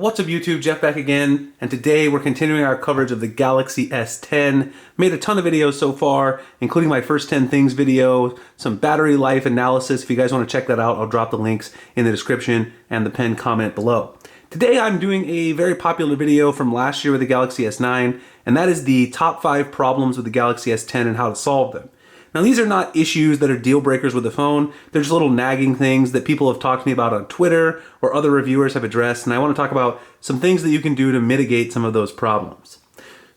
What's up YouTube, Jeff back again, and today we're continuing our coverage of the Galaxy S10. Made a ton of videos so far, including my first 10 things video, some battery life analysis. If you guys want to check that out, I'll drop the links in the description and the pinned comment below. Today I'm doing a very popular video from last year with the Galaxy S9, and that is the top 5 problems with the Galaxy S10 and how to solve them. Now these are not issues that are deal breakers with the phone, they're just little nagging things that people have talked to me about on Twitter or other reviewers have addressed, and I want to talk about some things that you can do to mitigate some of those problems.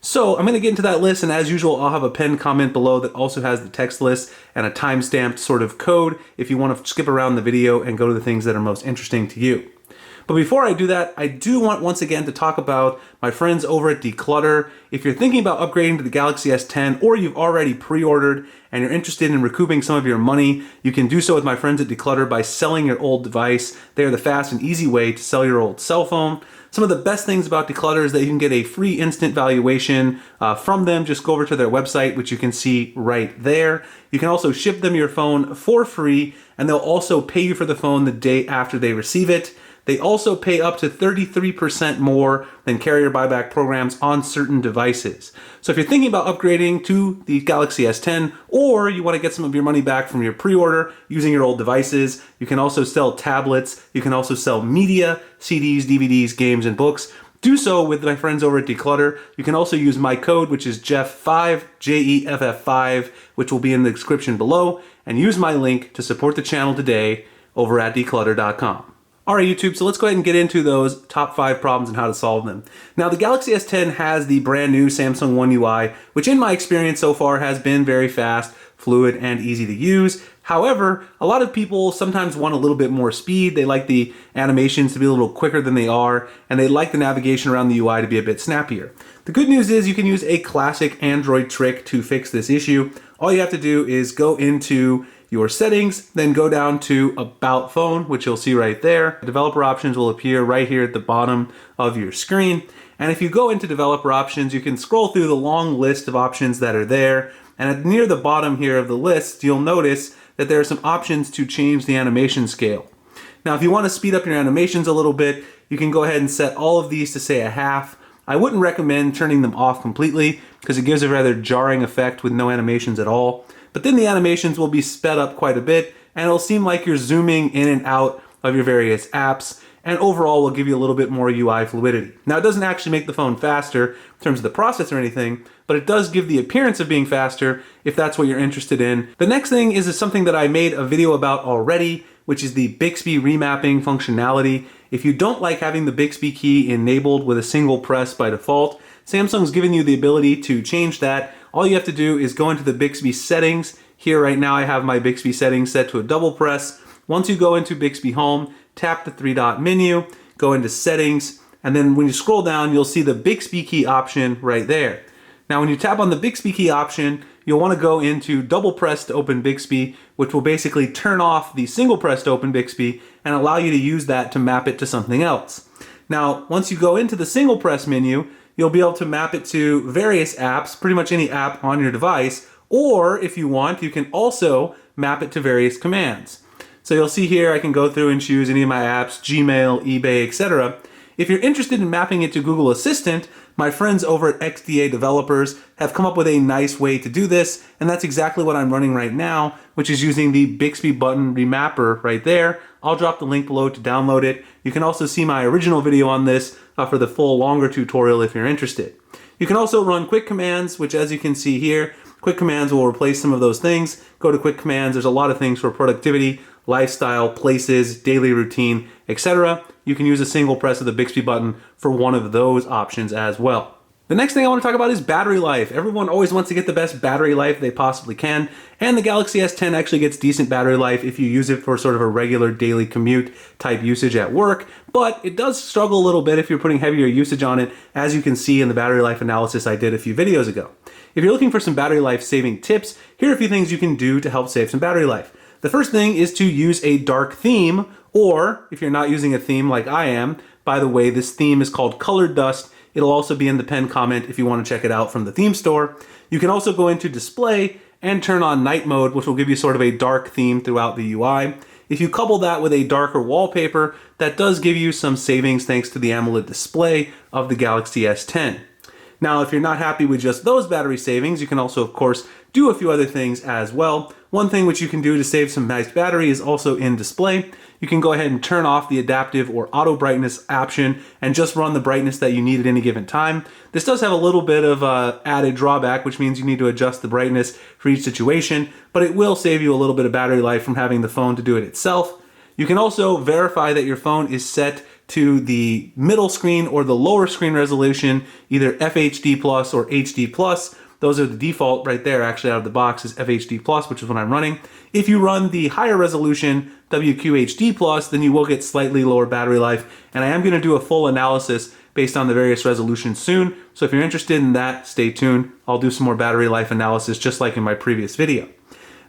So I'm going to get into that list, and as usual I'll have a pinned comment below that also has the text list and a timestamped sort of code if you want to skip around the video and go to the things that are most interesting to you. But before I do that, I do want once again to talk about my friends over at Declutter. If you're thinking about upgrading to the Galaxy S10 or you've already pre-ordered and you're interested in recouping some of your money, you can do so with my friends at Declutter by selling your old device. They are the fast and easy way to sell your old cell phone. Some of the best things about Declutter is that you can get a free instant valuation from them. Just go over to their website, which you can see right there. You can also ship them your phone for free, and they'll also pay you for the phone the day after they receive it. They also pay up to 33% more than carrier buyback programs on certain devices. So if you're thinking about upgrading to the Galaxy S10, or you want to get some of your money back from your pre-order using your old devices, you can also sell tablets, you can also sell media, CDs, DVDs, games, and books. Do so with my friends over at Declutter. You can also use my code, which is Jeff5, Jeff5, which will be in the description below, and use my link to support the channel today over at declutter.com. Alright YouTube, so let's go ahead and get into those top 5 problems and how to solve them. Now the Galaxy S10 has the brand new Samsung One UI, which in my experience so far has been very fast, fluid, and easy to use. However, a lot of people sometimes want a little bit more speed. They like the animations to be a little quicker than they are, and they like the navigation around the UI to be a bit snappier. The good news is you can use a classic Android trick to fix this issue. All you have to do is go into your settings, then go down to About Phone, which you'll see right there. Developer options will appear right here at the bottom of your screen. And if you go into developer options, you can scroll through the long list of options that are there. And near the bottom here of the list, you'll notice that there are some options to change the animation scale. Now, if you want to speed up your animations a little bit, you can go ahead and set all of these to say a half. I wouldn't recommend turning them off completely because it gives a rather jarring effect with no animations at all. But then the animations will be sped up quite a bit, and it'll seem like you're zooming in and out of your various apps, and overall will give you a little bit more UI fluidity. Now it doesn't actually make the phone faster in terms of the process or anything, but it does give the appearance of being faster if that's what you're interested in. The next thing is something that I made a video about already, which is the Bixby Remapping functionality. If you don't like having the Bixby key enabled with a single press by default, Samsung's given you the ability to change that. All you have to do is go into the Bixby settings. Here right now I have my Bixby settings set to a double press. Once you go into Bixby Home, tap the 3-dot menu, go into settings, and then when you scroll down you'll see the Bixby key option right there. Now when you tap on the Bixby key option, you'll want to go into double press to open Bixby, which will basically turn off the single press to open Bixby and allow you to use that to map it to something else. Now once you go into the single press menu, you'll be able to map it to various apps, pretty much any app on your device, or if you want, you can also map it to various commands. So you'll see here I can go through and choose any of my apps, Gmail, eBay, etc. If you're interested in mapping it to Google Assistant, my friends over at XDA Developers have come up with a nice way to do this, and that's exactly what I'm running right now, which is using the Bixby button remapper right there. I'll drop the link below to download it. You can also see my original video on this for the full longer tutorial if you're interested. You can also run quick commands, which as you can see here, quick commands will replace some of those things. Go to quick commands, there's a lot of things for productivity, lifestyle, places, daily routine, etc. You can use a single press of the Bixby button for one of those options as well. The next thing I want to talk about is battery life. Everyone always wants to get the best battery life they possibly can, and the Galaxy S10 actually gets decent battery life if you use it for sort of a regular daily commute type usage at work, but it does struggle a little bit if you're putting heavier usage on it, as you can see in the battery life analysis I did a few videos ago. If you're looking for some battery life saving tips, here are a few things you can do to help save some battery life. The first thing is to use a dark theme, or if you're not using a theme like I am, by the way, this theme is called Colored Dust. It'll also be in the pinned comment if you want to check it out from the theme store. You can also go into display and turn on night mode, which will give you sort of a dark theme throughout the UI. if you couple that with a darker wallpaper, that does give you some savings thanks to the AMOLED display of the Galaxy S10. Now, if you're not happy with just those battery savings, you can also, of course, do a few other things as well. One thing which you can do to save some nice battery is also in display. You can go ahead and turn off the adaptive or auto brightness option and just run the brightness that you need at any given time. This does have a little bit of added drawback, which means you need to adjust the brightness for each situation, but it will save you a little bit of battery life from having the phone to do it itself. You can also verify that your phone is set to the middle screen or the lower screen resolution, either FHD plus or HD plus. Those are the default right there, actually out of the box is FHD plus, which is what I'm running. If you run the higher resolution WQHD plus, then you will get slightly lower battery life. And I am going to do a full analysis based on the various resolutions soon. So if you're interested in that, stay tuned. I'll do some more battery life analysis just like in my previous video.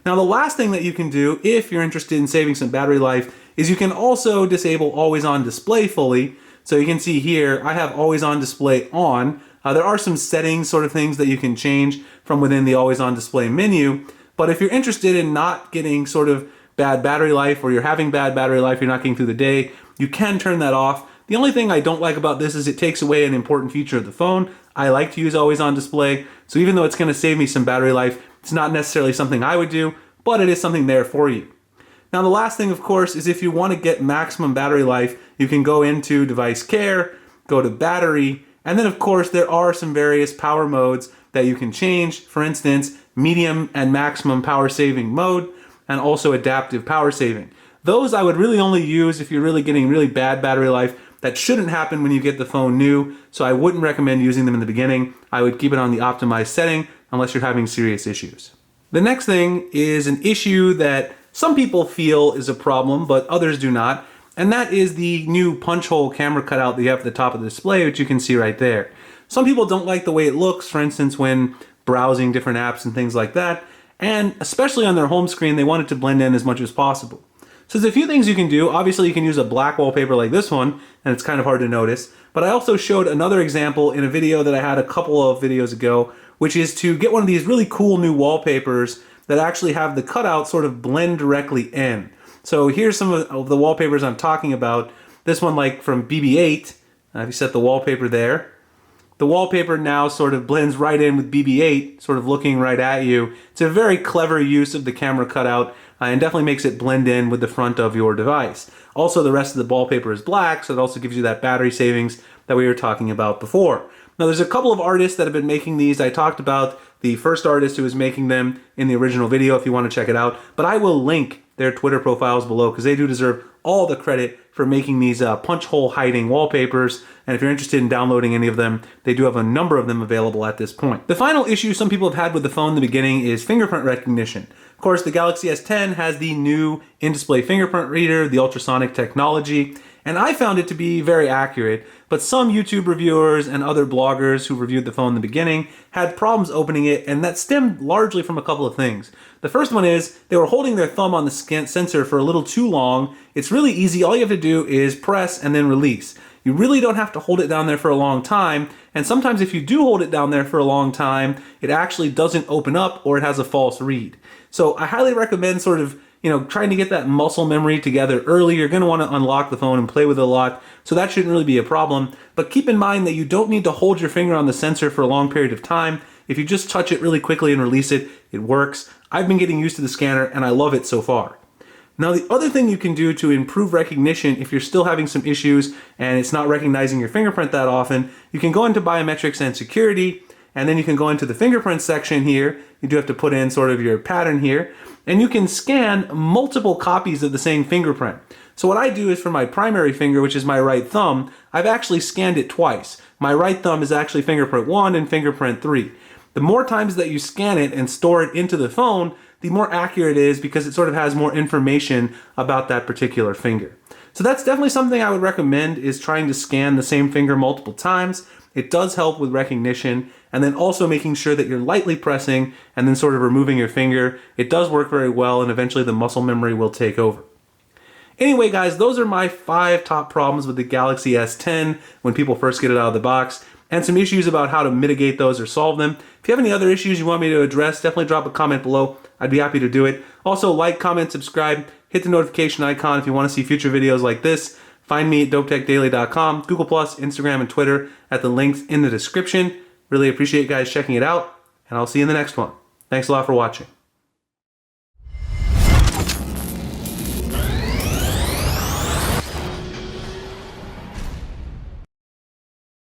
Now, the last thing that you can do if you're interested in saving some battery life is you can also disable always on display fully. So you can see here, I have always on display on. There are some settings sort of things that you can change from within the always on display menu. But if you're interested in not getting sort of bad battery life, or you're having bad battery life, you're not getting through the day, you can turn that off. The only thing I don't like about this is it takes away an important feature of the phone. I like to use always on display. So even though it's going to save me some battery life, it's not necessarily something I would do, but it is something there for you. Now, the last thing, of course, is if you want to get maximum battery life, you can go into device care, go to battery, and then, of course, there are some various power modes that you can change. For instance, medium and maximum power saving mode, and also adaptive power saving. Those I would really only use if you're really getting really bad battery life. That shouldn't happen when you get the phone new, so I wouldn't recommend using them in the beginning. I would keep it on the optimized setting unless you're having serious issues. The next thing is an issue that some people feel is a problem, but others do not. And that is the new punch hole camera cutout that you have at the top of the display, which you can see right there. Some people don't like the way it looks, for instance, when browsing different apps and things like that. And especially on their home screen, they want it to blend in as much as possible. So there's a few things you can do. Obviously, you can use a black wallpaper like this one, and it's kind of hard to notice. But I also showed another example in a video that I had a couple of videos ago, which is to get one of these really cool new wallpapers that actually have the cutout sort of blend directly in. So here's some of the wallpapers I'm talking about. This one, like from BB-8, if you set the wallpaper there, the wallpaper now sort of blends right in with BB-8, sort of looking right at you. It's a very clever use of the camera cutout and definitely makes it blend in with the front of your device. Also, the rest of the wallpaper is black, so it also gives you that battery savings that we were talking about before. Now, there's a couple of artists that have been making these. I talked about the first artist who was making them in the original video if you want to check it out, but I will link their Twitter profiles below because they do deserve all the credit for making these punch hole hiding wallpapers. And if you're interested in downloading any of them, they do have a number of them available at this point. The final issue some people have had with the phone in the beginning is fingerprint recognition. Of course, the Galaxy S10 has the new in-display fingerprint reader, the ultrasonic technology, and I found it to be very accurate, but some YouTube reviewers and other bloggers who reviewed the phone in the beginning had problems opening it, and that stemmed largely from a couple of things. The first one is they were holding their thumb on the sensor for a little too long. It's really easy. All you have to do is press and then release. You really don't have to hold it down there for a long time, and sometimes if you do hold it down there for a long time, it actually doesn't open up or it has a false read. So I highly recommend sort of trying to get that muscle memory together early. You're going to want to unlock the phone and play with it a lot, so that shouldn't really be a problem. But keep in mind that you don't need to hold your finger on the sensor for a long period of time. If you just touch it really quickly and release it, it works. I've been getting used to the scanner and I love it so far. Now, the other thing you can do to improve recognition if you're still having some issues and it's not recognizing your fingerprint that often, you can go into biometrics and security, and then you can go into the fingerprint section here. You do have to put in sort of your pattern here, and you can scan multiple copies of the same fingerprint. So what I do is for my primary finger, which is my right thumb, I've actually scanned it twice. My right thumb is actually fingerprint 1 and fingerprint 3. The more times that you scan it and store it into the phone, the more accurate it is because it sort of has more information about that particular finger. So that's definitely something I would recommend, is trying to scan the same finger multiple times. It does help with recognition, and then also making sure that you're lightly pressing and then sort of removing your finger. It does work very well, and eventually the muscle memory will take over. Anyway, guys, those are my 5 top problems with the Galaxy S10 when people first get it out of the box, and some issues about how to mitigate those or solve them. If you have any other issues you want me to address, definitely drop a comment below. I'd be happy to do it. Also, like, comment, subscribe. hit the notification icon if you want to see future videos like this. Find me at dopetechdaily.com, Google+, Instagram, and Twitter at the links in the description. Really appreciate you guys checking it out, and I'll see you in the next one. Thanks a lot for watching.